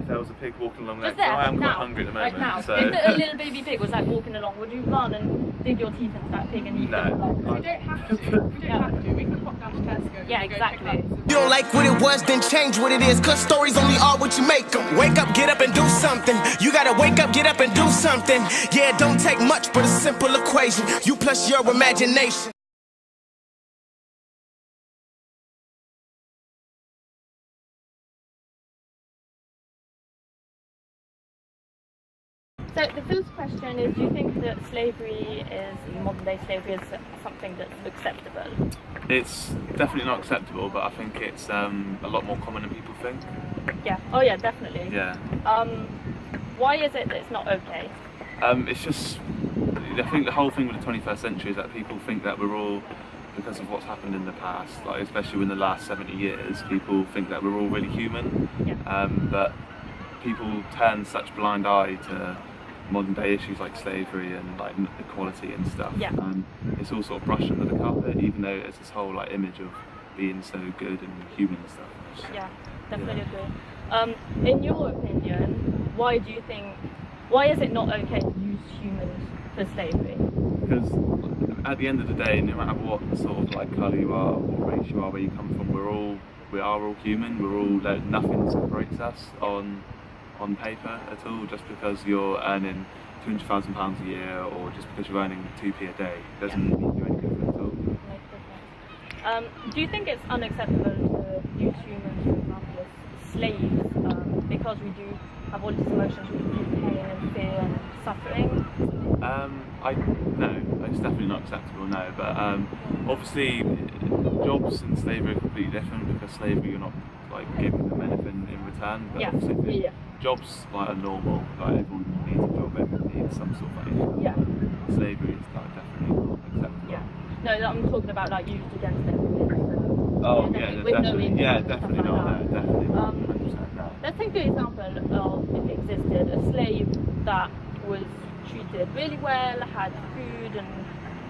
there was a pig walking along there, Just there, I am quite now, hungry at the right moment. now. So. If a little baby pig was like walking along, would you run and dig your teeth into that pig and eat No. it? Like, We don't have to. We don't have to. We can pop down to Tesco. Yeah, and go exactly. pick up some- You don't like what it was, then change what it is. Cause stories only are what you make them. Wake up, get up and do something. You gotta wake up, get up and do something. Yeah, it don't take much but a simple equation. You plus your imagination. So the first question is, do you think that slavery is, modern day slavery is something that's acceptable? It's definitely not acceptable, but I think it's a lot more common than people think. Yeah. Oh yeah, definitely. Yeah. Why is it that it's not okay? It's just, I think the whole thing with the 21st century is that people think that we're all, because of what's happened in the past, like especially in the last 70 years, people think that we're all really human. Yeah. But people turn such blind eye to modern day issues like slavery and like equality and stuff. Yeah. And it's all sort of brushed under the carpet, even though it's this whole like image of being so good and human and stuff. Yeah, definitely agree. In your opinion, why is it not okay to use humans for slavery? Because at the end of the day, no matter what sort of like colour you are, what race you are, where you come from, we are all human. We're all, nothing separates us on paper at all. Just because you're earning £200,000 a year, or just because you're earning 2p a day, doesn't mean you're any different at all. Do you think it's unacceptable to use humans, for example, as slaves, because we do have all these emotions, we feel pain and fear and suffering? No, it's definitely not acceptable, no. But obviously, jobs in slavery are completely different, because slavery you're not like giving them anything in return. But Yeah. obviously, Yeah. jobs like are normal. Like everyone needs a job, everyone needs some sort of income. Yeah. Slavery is like definitely not acceptable. Yeah. No, I'm talking about like used against them. Oh with yeah, no definitely. income Yeah, and stuff definitely like not. that. No, definitely. 100% no. Let's take the example of, if it existed, a slave that was treated really well, had food and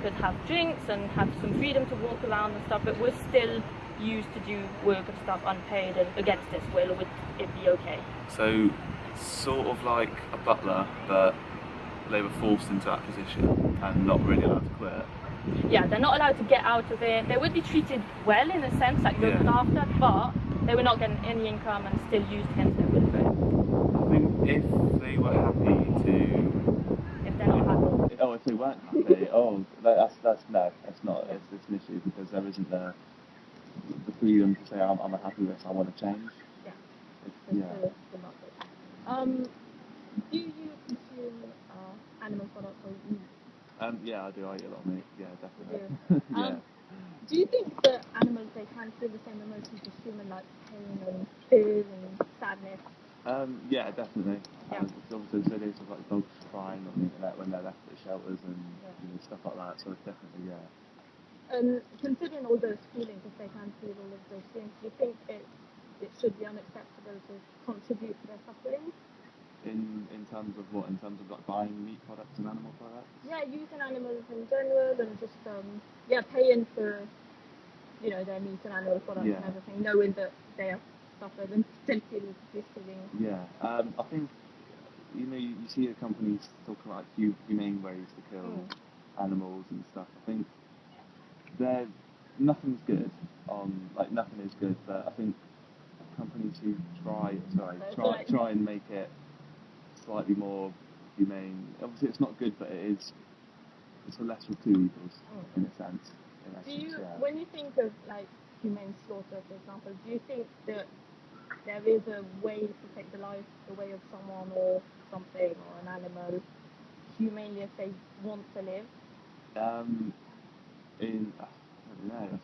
could have drinks and have some freedom to walk around and stuff, but was still used to do work and stuff unpaid and against his will. Would it be okay? So, sort of like a butler, but they were forced into that position and not really allowed to quit. Yeah, they're not allowed to get out of it. They would be treated well in a sense, like looked after, but they were not getting any income and still used against their will. I think if they were happy to... If they're not happy. Oh, if they weren't happy, that's no, it's not. It's an issue, because there isn't the freedom to say I'm unhappy with this, I want to change. Yeah. Yeah. Do you consume animal products or meat? Yeah, I do. I eat a lot of meat. Yeah, definitely. Do. Yeah. Do you think that animals, they can feel the same emotions as human, like pain and fear and sadness? Yeah, definitely. Yeah. Obviously, there's videos of like dogs crying on the internet when they're left at shelters and stuff like that. So it's definitely Considering all those feelings, if they can feel all of those things, do you think it should be unacceptable to contribute to their suffering? In terms of what? In terms of like buying meat products and animal products? Yeah, using animals in general and just paying for their meat and animal products and everything, knowing that they have suffered and still feel this feeling. Yeah, I think you see the companies talking about humane ways to kill animals and stuff. I think nothing's good nothing is good, but I think companies who try and make it slightly more humane. Obviously, it's not good, but it's a lesser of two evils in a sense. When you think of like humane slaughter, for example, do you think that there is a way to take the life away of someone or something or an animal humanely if they want to live? I don't know.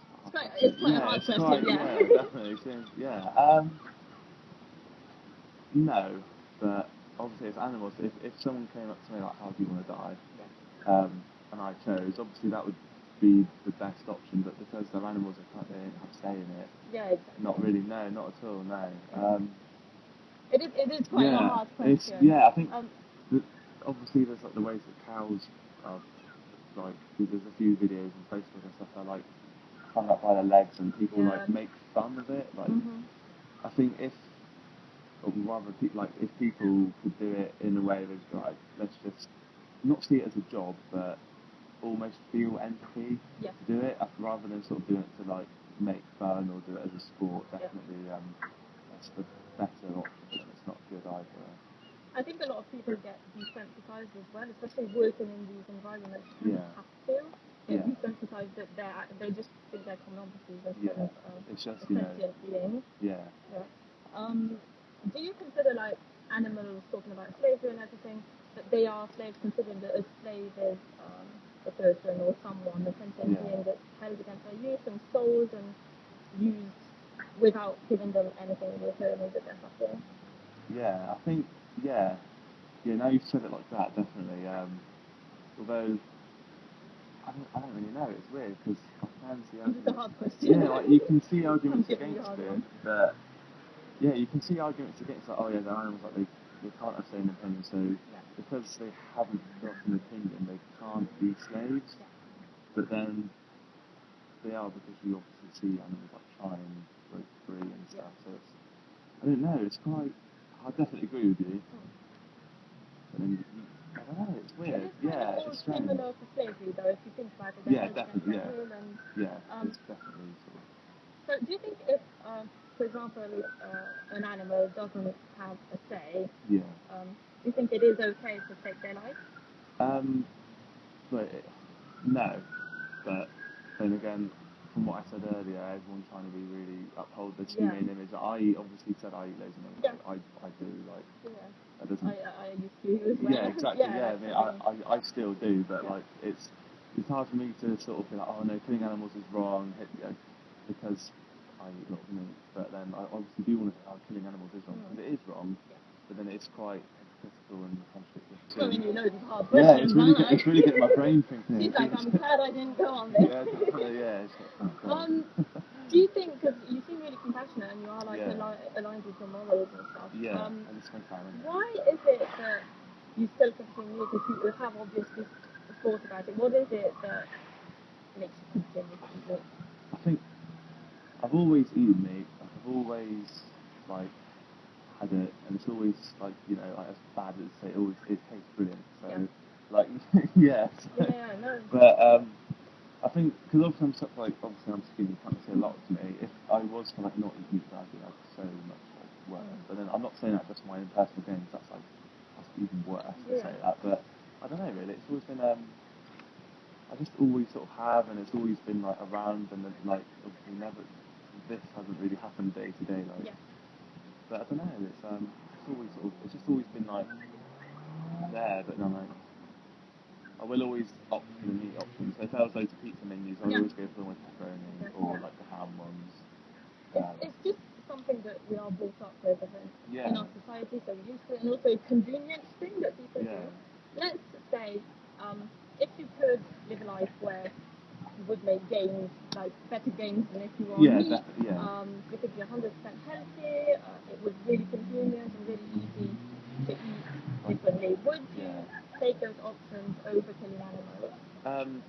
It's quite a hard question. Yeah, definitely. No, but obviously as animals, if someone came up to me like, how do you want to die? And I chose, obviously that would be the best option, but because they're animals, they don't have say in it. Yeah, exactly. Not really, no, not at all, no. It is quite a hard question. I think obviously there's like the ways that cows are, like, there's a few videos on Facebook and stuff that are like hung up by their legs and people like make fun of it. Like, I think if or rather, like if people could do it in a way that's like, let's just not see it as a job, but almost feel empathy Yeah. to do it, rather than sort of doing it to like make fun or do it as a sport. Definitely, that's the better option, and it's not good either. I think a lot of people get desensitized as well, especially working in these environments. Yeah. Have to get Yeah. desensitized that they just think they're commonalities instead Yeah. of It's just, sentient beings. Yeah. Do you consider like animals, talking about slavery and everything, that they are slaves, considering that a slave is a person or someone, a sentient being that's held against their youth and sold and used without giving them anything in return, or that they're suffering? Yeah, I think, yeah, now you've said it like that, definitely. Although, I don't really know, it's weird, because I can see arguments. It's a hard question. Yeah, like, you can see arguments Give me a against hard it, one. but, yeah, you can see arguments against, like, oh yeah, they're animals, like, they can't have an opinion, so because they haven't got an opinion, they can't be slaves, but then they are, because you obviously see animals, like, try and break free and stuff, so it's, I don't know, it's quite, I definitely agree with you. But then, I don't know, it's weird. It is kind of It's strange. similar to slavery, though, if you think about it. Yeah, definitely, yeah. And, It's definitely sort of... so do you think if, for example, an animal doesn't have a say, Yeah. do you think it is okay to take their life? But no. But then again, from what I said earlier, everyone's trying to be really uphold the humane image. I obviously said I eat loads of meat. Yeah. I do, like... Yeah. That doesn't... I used to as well. Yeah, exactly, Yeah, I mean, I still do, but like, it's hard for me to sort of be like, oh no, killing animals is wrong, because I eat a lot of meat, but then I obviously do want to say, oh, killing animals is wrong, because it is wrong, but then it's quite hypocritical and contradictory. I mean, you know, it's hard Yeah, questions, it's really getting my brain thinking. She's like, I'm glad I didn't go on this. Yeah, it's like, do you think, because you seem really compassionate and you are like aligned with your morals and stuff, and it's my family. why is it that you still consume meat? Because you have obviously thought about it. What is it that makes you continue to eat meat? I think I've always eaten meat. Like, I've always like had it, and it's always like, like as bad as it tastes brilliant. So like No. But I think because obviously I'm skinny, you can't say a lot to me. If I was to like not eat meat, I'd be like so much like worse. But then I'm not saying that just for my own personal gains. That's even worse to say that. But I don't know really. It's always been I just always sort of have, and it's always been like around, and then, like obviously never. This hasn't really happened day to day, like. But I don't know. It's just always been like there, but then like. I will always opt for the meat options. So if there was loads of pizza menus, I would always go for the one with pepperoni or like the ham ones. It's just something that we are brought up with in our society, so we're used to it, and also a convenience thing that people do. Let's say, if you could live a life where you would make gains, like better gains than if you were on meat, you could be 100% healthy, it was really convenient and really easy to eat differently. Would you take those options over killing animals?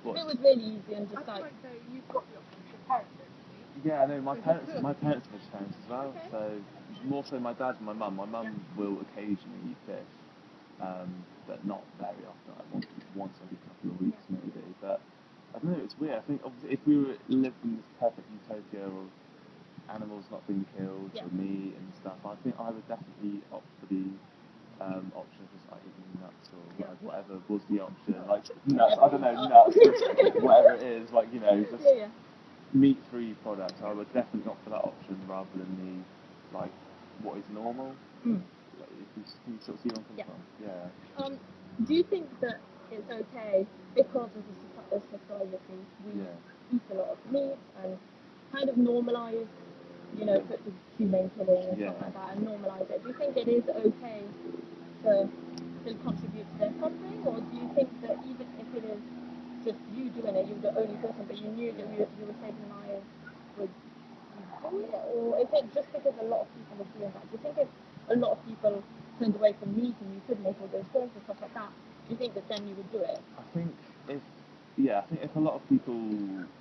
If it was really easy and just like... you've got the option to your parents don't eat. Yeah, no, my parents are vegetarians as well. Okay. So more so my dad and my mum. My mum will occasionally eat fish, but not very often. Like once every couple of weeks maybe. But I don't know. It's weird. I think obviously if we were lived in this perfect utopia of animals not being killed or meat and stuff, I think I would definitely opt for the option of just like eating nuts or whatever was the option. Like nuts, I don't know, nuts, whatever it is. Like just meat-free products. I would definitely opt for that option rather than the like what is normal. Like, if you sort of see where I'm coming from. Yeah. Do you think that it's okay because of the society we eat a lot of meat and kind of normalise, put the humane killing and stuff like that and normalise it? Do you think it is okay to still contribute to their suffering, or do you think that even if it is just you doing it, you're the only person, but you knew that you were saving lives, would you do it? Or is it just because a lot of people are doing that? Do you think if a lot of people turned away from meat and you could make all those films and stuff like that, do you think that then you would do it? I think if a lot of people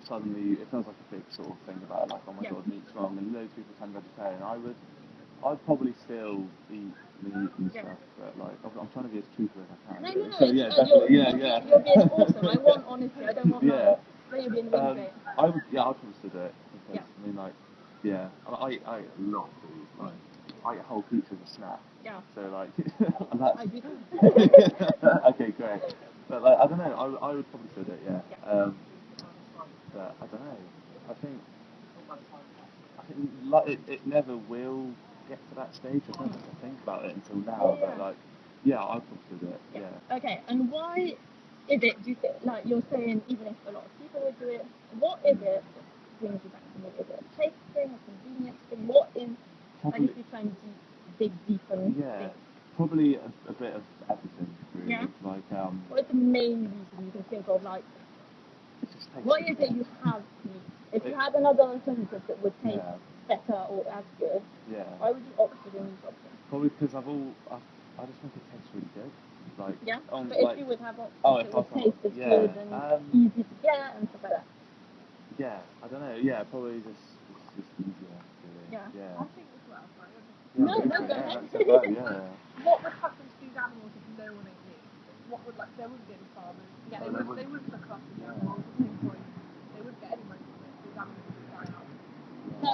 suddenly, it sounds like a big sort of thing about like, oh my god, meat's wrong, and loads of people turn vegetarian, I I'd probably still eat meat and Yeah. stuff, but like I'm trying to be as truthful as I can. No, really. So yeah, definitely, yeah. You're being awesome. I want honesty. I don't want Yeah. lies. But you're being really great. I would, yeah, I'd probably still do it because Yeah. I mean, like, yeah, I eat a lot of food. Like, I eat a whole pizza as a snack. Yeah. So like, and that's I do. okay, great. But like, I don't know. I would probably still do it. Yeah. Yeah. But I don't know. I think like it never will get to that stage. I don't have to think about it until now. But like, yeah, I'd probably still do it. Yeah. Okay, and why is it, do you think, like you're saying, even if a lot of people would do it, what is it that brings you back to it? Is it a taste thing, a convenience thing? What is, Probably, like if you're trying to dig deeper and think, probably a bit of everything, really. Yeah. Like, what is the main reason you can think of, like, it just tastes what is it you have to eat? If you had another alternative that would taste better or as good, why would you opt for the new option? Probably because I just think it tastes really good. Like, Yeah, but like, if you would have options if that would I taste as good and easy to get and stuff like that. yeah, I don't know. Yeah, probably just it's just easier. Really. Yeah. Yeah. I think as well, right? No, Yeah, go ahead. that's about, yeah. What would happen to these animals if no one ate meat? What would, like, there wouldn't be any farmers. Yeah. They wouldn't look after the animals. At the same point, they wouldn't get any money from it. These animals would die out. So,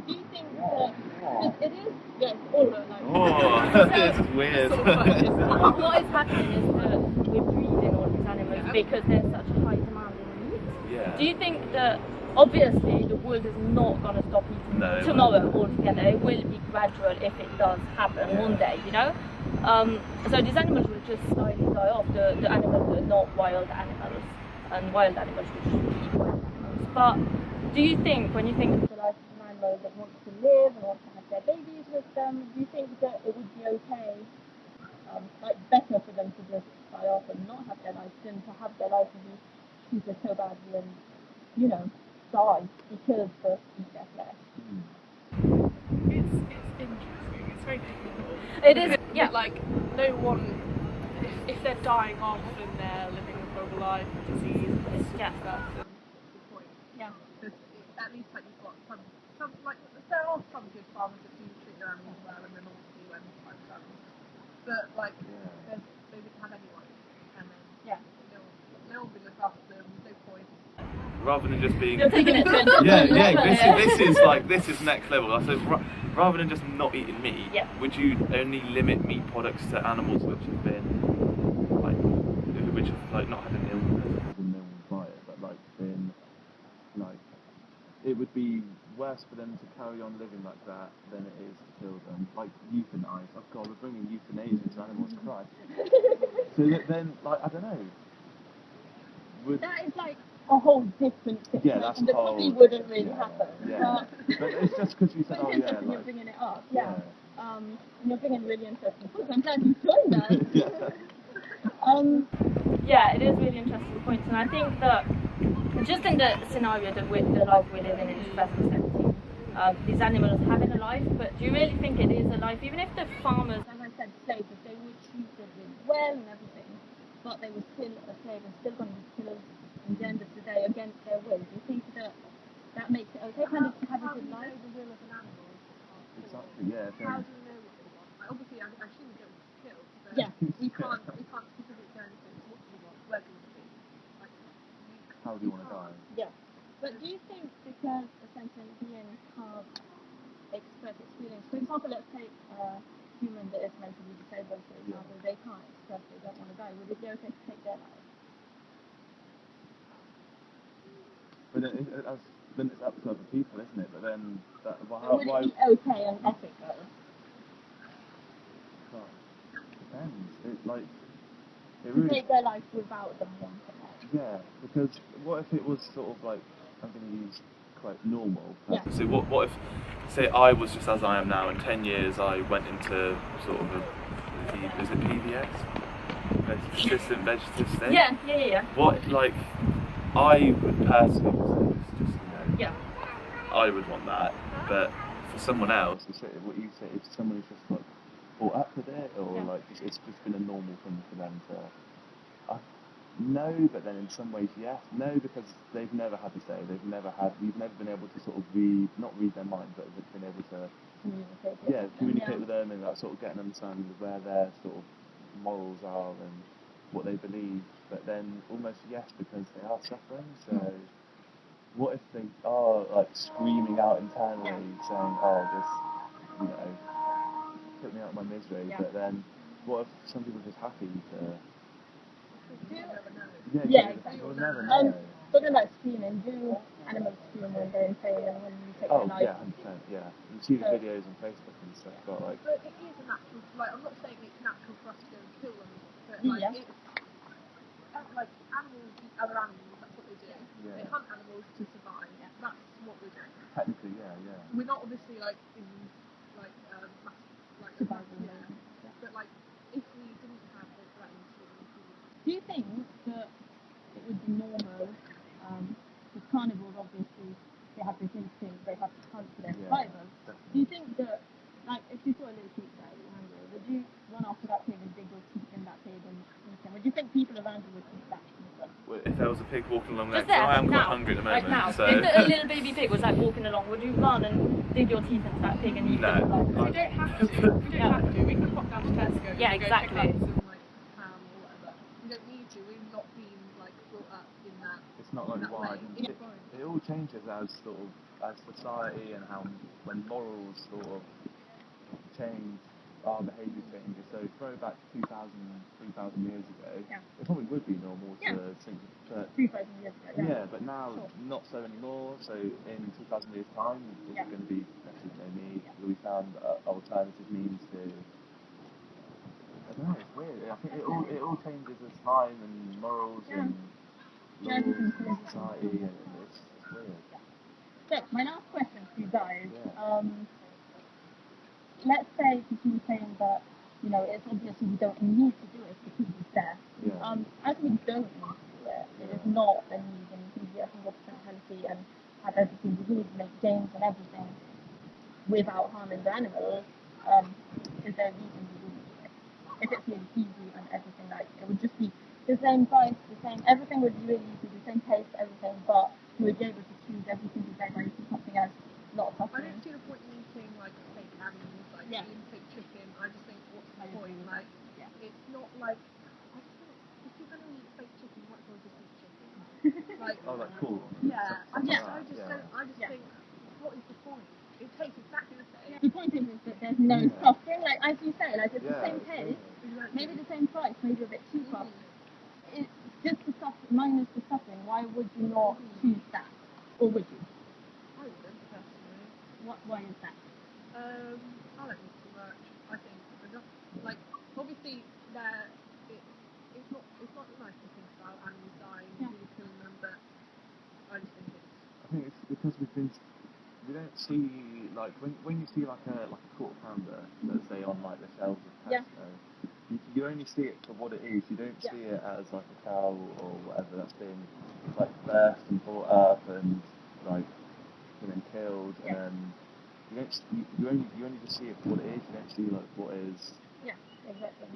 do you think that, because it is, yeah, all about like, Oh, this is weird. what is happening is that we're breeding all these animals because there's such a high demand in meat. Yeah. Do you think that, obviously, the world is not going to stop eating No, tomorrow altogether? It will be gradual if it does happen one day, you know? So these animals will just slowly die off. The animals are not wild animals, and wild animals will be wild animals. But do you think, when you think of the life of an animal that wants to live and wants to have their babies with them, do you think that it would be okay, like better for them to just die off and not have their life than to have their life and be treated so badly and, you know, die because they eat their flesh? It's interesting. It's very difficult. It is, yeah. Like, no one, if they're dying off and they're living a horrible life, disease, and stuff, then what's the point? Yeah. Because at least, like, you've got some, like, there are some good farmers that do treat their animals well, and then obviously when time comes. But, like, they wouldn't have anyone, and then no one would look after them, no point. Rather than just being You're taking it to a this is next level. I said rather than just not eating meat, would you only limit meat products to animals which have been not had an illness, as in no one buy it, but like been like it would be worse for them to carry on living like that than it is to kill them. Like euthanize. Oh God, we're bringing euthanasia to animals. Christ. So then, like, I don't know. That is like a whole different situation that's that whole, probably wouldn't really happen. Yeah. But it's just because you said, It's interesting you're bringing it up. Yeah. And you're bringing really interesting points. I'm glad you joined us. Yeah, it is really interesting points, and I think that just in the scenario that the life we live in 2017, these animals having a life, but do you really think it is a life? Even if the farmers, as I said, slaves, if they were treated really well and everything, but they were still a slave and still going to be killed at the end of the day against their will, do you think that that makes it okay kind of to have a good life? How do you know the will of an animal? Exactly, yeah. How do you know what they want? Like, obviously, I shouldn't go to kill, but we can't specifically go and say, what do you want? Where do you want to be? Like, how do you want to die? Yeah. But do you think because a sentient being can't express its feelings, for example, let's take a human that is mentally disabled, for example, they can't express they don't want to die, would it be okay to take their life? But then it's up to other people, isn't it? But then, Would it be okay and ethical? God, depends. It To really, take their life without them wanting it? yeah, because what if it was sort of like, I'm going to use quite normal. Yeah. So what if, say I was just as I am now, in 10 years I went into sort of is it PVS? Persistent vegetative state? Yeah. What, like, I would personally say, I would want that, but for someone else, what you say, if someone who's just like brought up with it, or like it's just been a normal thing for them to, no, but then in some ways yes. No, because they've never had to say. We've never been able to sort of not read their mind, but we've been able to communicate with them and like sort of get an understanding of where their sort of morals are and what they believe. But then almost yes, because they are suffering. So what if they are like screaming out internally, saying, "Oh, this, you know, put me out of my misery," but then what if some people are just happy to? Exactly. You'll never know. Talking about screaming, do animals scream when they're in pain and when you take their life? Yeah, 100%, yeah. You see the videos on Facebook and stuff about like. But it is a natural. Like, I'm not saying it's natural for us to go and kill them, but like it's like animals eat other animals. That's what they do. Yeah. They hunt animals to survive. That's what we're doing. Technically, yeah. We're not obviously like in like survival. But like if we didn't have that instinct, do you think that it would be normal? Because carnivores obviously they have this instinct, they have to hunt for their survival. Do you think that, like, if you saw a little pig that you were hungry, would you run after that pig and dig your teeth in that pig and eat him? Would you think people around you would eat that pizza? Well, if there was a pig walking along there, Just there, I am quite now, hungry at the moment. Right now, so. if a little baby pig was like walking along, would you run and dig your teeth into that pig and eat it? No. We don't have to. We don't have to. We can pop down to Tesco. Yeah, and exactly. Go pick up some like ham or whatever. We don't need to. We've not been like brought up in that. It's not like why. It all changes as sort of as society and how when morals sort of change, our behaviour changes. So throw back 2,000, 3,000 years ago, it probably would be normal to think. 3,000 years ago. Yeah, but now not so anymore. So in 2,000 years' time, it's going to be definitely no meat. We found alternative means to. I don't know. It's weird. I think it all changes as time and morals and laws and society, and it's weird. So my last question to you guys. Let's say, because you were saying that, you know, it's obviously we don't need to do it because it's there. As we don't need to do it, it is not a need and you can be 100% healthy and have everything you need, make games and everything without harming the animals. Is there a reason you wouldn't do it? If it's really easy and everything, like, it would just be the same price, everything would be really easy, the same taste, everything, but you would be able to choose every single day by eating something else, not suffering. I don't see the point in eating like fake animals, like eating fake chicken. I just think, what's the point? Like, it's not like, I just think if you're going to eat fake chicken, you might as well just eat chicken. Like, like cool. Yeah, I just think, what is the point? It tastes exactly the same. The point is that there's no suffering, like as you say, like it's the same taste, maybe the same price, maybe a bit cheaper. It's just the suffering, minus the suffering. Why would you not choose that? Or would you? I wouldn't, personally. Why is that? I don't eat too much. I think enough. Like, obviously, it's not nice to think about animals dying, really killing them, but I just think it's. I think it's because we don't see like when you see like a quarter pounder, let's say on like the shelves of Tesco, you only see it for what it is. You don't see it as like a cow or whatever that's been like birthed and brought up and like killed, and you only just see it for what it is. You don't see like what is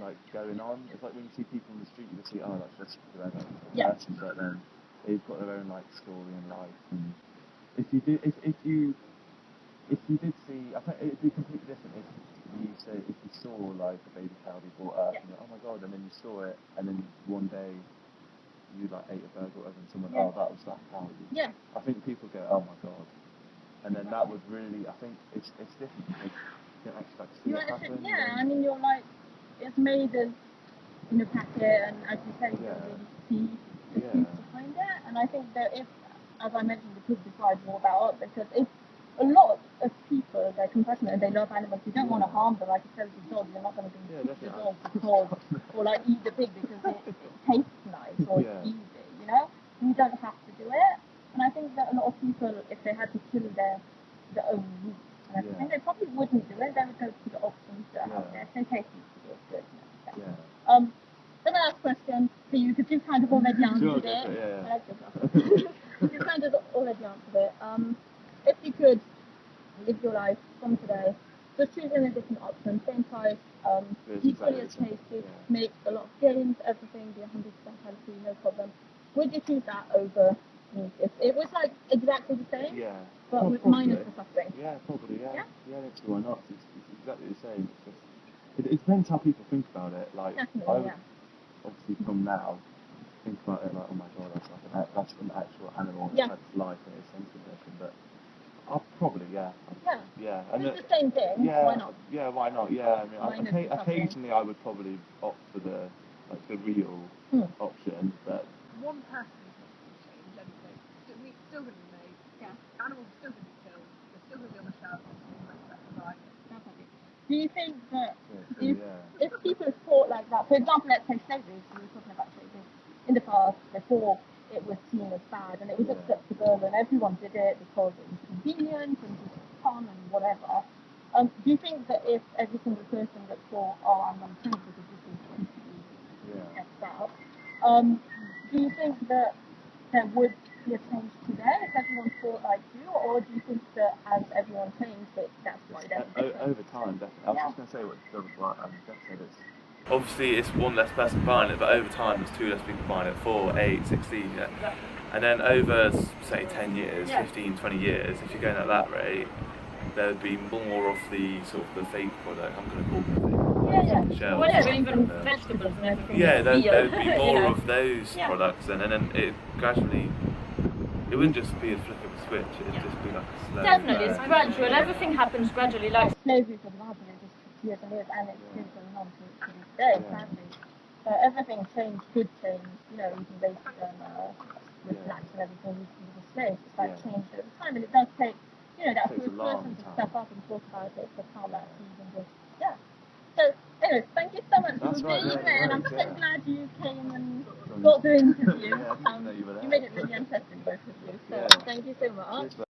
like going on. It's like when you see people in the street, you just see that's just whoever person, but then they've got their own like story and life. And if you did see, I think it'd be completely different if you saw like a baby cow be brought up and you're like, oh my god, and then you saw it, and then one day you like ate a burger or whatever, and someone, that was that cow. I think people go, oh my god, and then that would really, I think it's different because you don't actually like see it happen. I mean, you're like, it's made as in a packet, and as you say, you don't really see the truth behind it. And I think that if, as I mentioned, the pig decide more about it, because if a lot of people, they're compassionate and they love animals, you don't want to harm them. Like you said with the dog, you're not going to eat the dog because, or like eat the pig because it tastes nice or it's easy, you know? You don't have to do it. And I think that a lot of people, if they had to kill their own meat, and I think they probably wouldn't do it. They would go to the options that are out there. If they taste it's good. The last question for you, because you've kind of already answered it. You've kind of already answered it. If you could live your life from today just choosing a different option, same price, equally as tasty, Yeah. make a lot of gains, everything, be 100% healthy, no problem. Would you choose that over meat? If it was like exactly the same, Yeah. but with minus the suffering? Yeah, probably. Yeah. Yeah? Yeah, let's see why not. It's exactly the same. It's just it depends how people think about it. Like Definitely, I would yeah. obviously from now think about it like, oh my god, that's an actual animal. Yeah. That's life in its sensitive version. But I'll probably Yeah. Yeah. And It's the same thing. yeah, Why not? Yeah, why not? Yeah, I mean, Minus the suffering. occasionally I would probably opt for the real option, but One person can change anything. Meat's still going to be made. Yeah. Animals still going to be killed. They're still going to be on the shelf. Much better diet. Definitely. Do you think that yeah. if people thought like that, for example, let's say slavery, so we were talking about slavery, in the past, before it was seen as bad and it was acceptable and everyone did it because it was convenient and just fun and whatever, do you think that if every single person that thought, oh, I'm going to change because this is completely messed up, do you think that there would be a change today if everyone thought like you, or do you think that as everyone changed, that's why there's a difference? Over time, definitely. I was just going to say what Jeff said. Obviously, it's one less person buying it, but over time, there's two less people buying it, 4, 8, 16, yeah. And then over, say, 10 years, 15, 20 years, if you're going at that rate, there'd be more of the sort of the fake product. I'm going to call them fake products. Yeah. Whatever, even vegetables and everything. Yeah, there'd be more of those products, and then it gradually. It wouldn't just be a flick of a switch. It'd just be like a slow. Definitely, it's gradual. Everything happens gradually. Like slavery, for example, it just took years and years, and it's still going on to this day, sadly. So everything changed, could change. You know, even racism with blacks and everything, we were slaves. It's like changed over time, and it does take, you know, that first person to step up and talk about it for how that even just So, anyway, thank you so much for being here, and I'm so glad you came and got the interview. You made it really interesting, both of you. So, thank you so much.